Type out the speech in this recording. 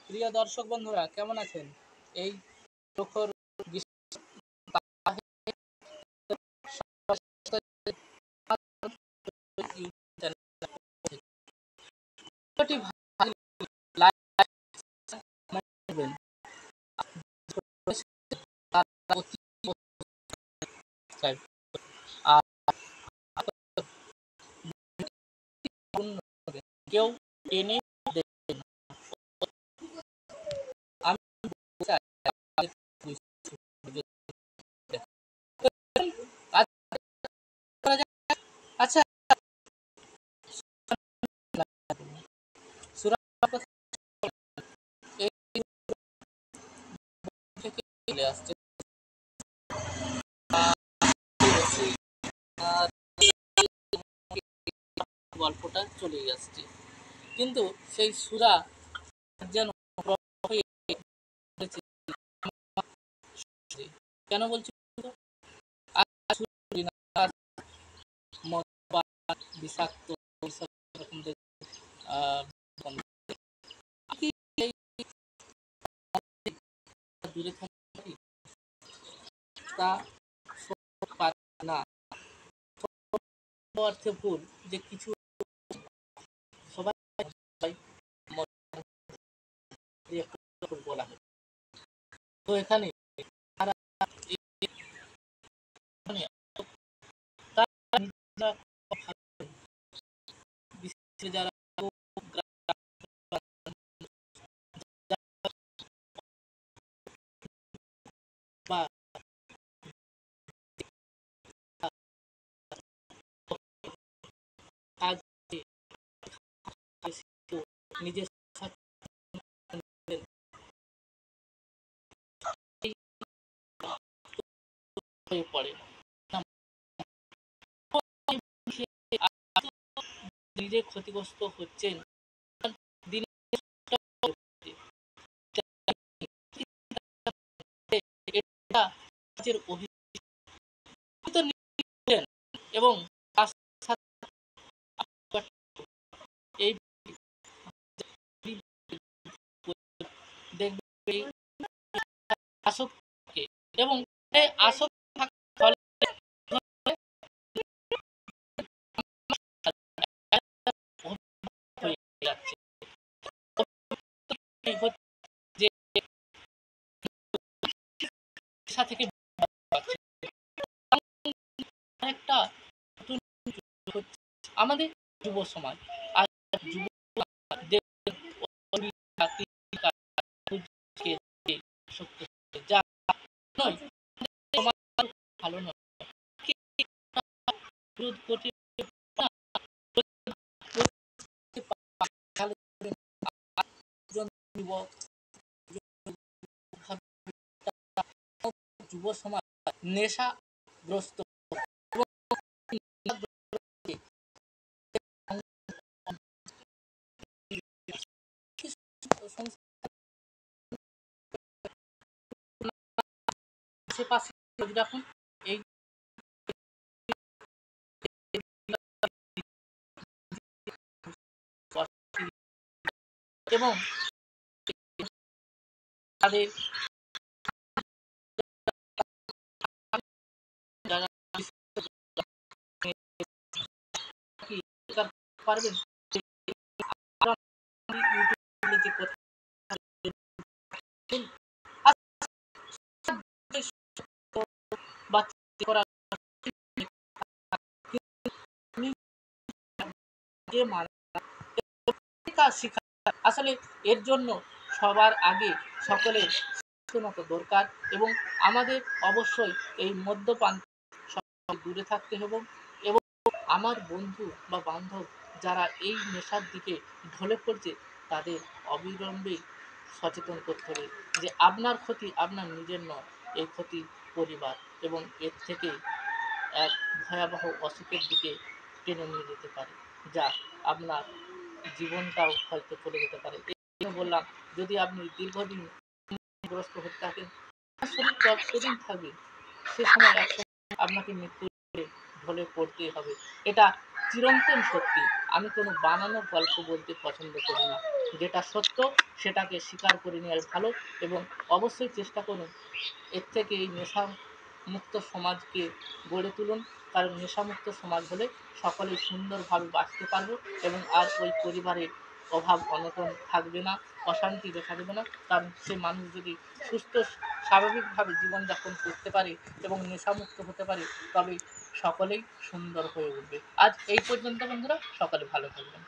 প্রিয় দর্শক বন্ধুরা কেমন আছেন? এই প্রখর গ্রীষ্মের ভিডিওটি ভালো লাইক করবেন। আর অতি সাবস্ক্রাইব আর কেউ টেনে দেখবেন না। আমি চাই কাজ করা যায়। আচ্ছা, সূরা এই থেকে চলে আসছে। আর গল্পটা চলেই আসছে, কিন্তু সেই সূরা যেন কেন বলছি বিষাক্ত দূরে থাকি তা পারে না। অর্থে ভুল যে কিছু সবাই বলা হয়। তো এখানে যারা নিজের হয়ে পড়ে নিজে ক্ষতিগ্রস্ত হচ্ছেন এবং এই দেখবে আসক্তি এবং এই আসক্তি থাকার ফলে হয়ে যাচ্ছে যে পেশা থেকে একটা আমাদের যুব সমাজ আর যুব যা নয় ভালো নয় বিরোধ করতে যুব সমাজ নেশাগ্রস্ত আশেপাশে রাখুন এই এবং তাদের যারা পারবেন যে কথা বাচ্চা করা আসলে এর জন্য সবার আগে সকলের সচেতনতা দরকার এবং আমাদের অবশ্যই এই মদ্যপান দূরে থাকতে হবে এবং আমার বন্ধু বা বান্ধব যারা এই নেশার দিকে ঢলে পড়ছে তাদের অবিলম্বে সচেতন করতে হবে যে আপনার ক্ষতি আপনার নিজের নয়, এই ক্ষতি পরিবার এবং এর থেকে এক ভয়াবহ অসুখের দিকে টেনে নিয়ে যেতে পারে, যা আপনার জীবনটাও হয়তো চলে যেতে পারে। এই জন্য বললাম যদি আপনি দীর্ঘদিন গ্রস্ত হতে থাকেন শরীর যতদিন থাকবে সে সময় একসময় আপনাকে মৃত্যু ঢলে পড়তেই হবে। এটা চিরন্তন সত্যি। আমি কোনো বানানো গল্প বলতে পছন্দ করি না। যেটা সত্য সেটাকে স্বীকার করে নেওয়াই ভালো, এবং অবশ্যই চেষ্টা করুন এর থেকে এই নেশা মুক্ত সমাজকে গড়ে তুলুন। কারণ নেশামুক্ত সমাজ হলে সকলেই সুন্দরভাবে বাঁচতে পারবো, এবং আর ওই পরিবারের অভাব অনটন থাকবে না, অশান্তি দেখা দেবে না। কারণ সে মানুষ যদি সুস্থ স্বাভাবিকভাবে জীবনযাপন করতে পারে এবং নেশামুক্ত হতে পারে, তবে সকলেই সুন্দর হয়ে উঠবে। আজ এই পর্যন্ত বন্ধুরা, সকলে ভালো থাকবেন।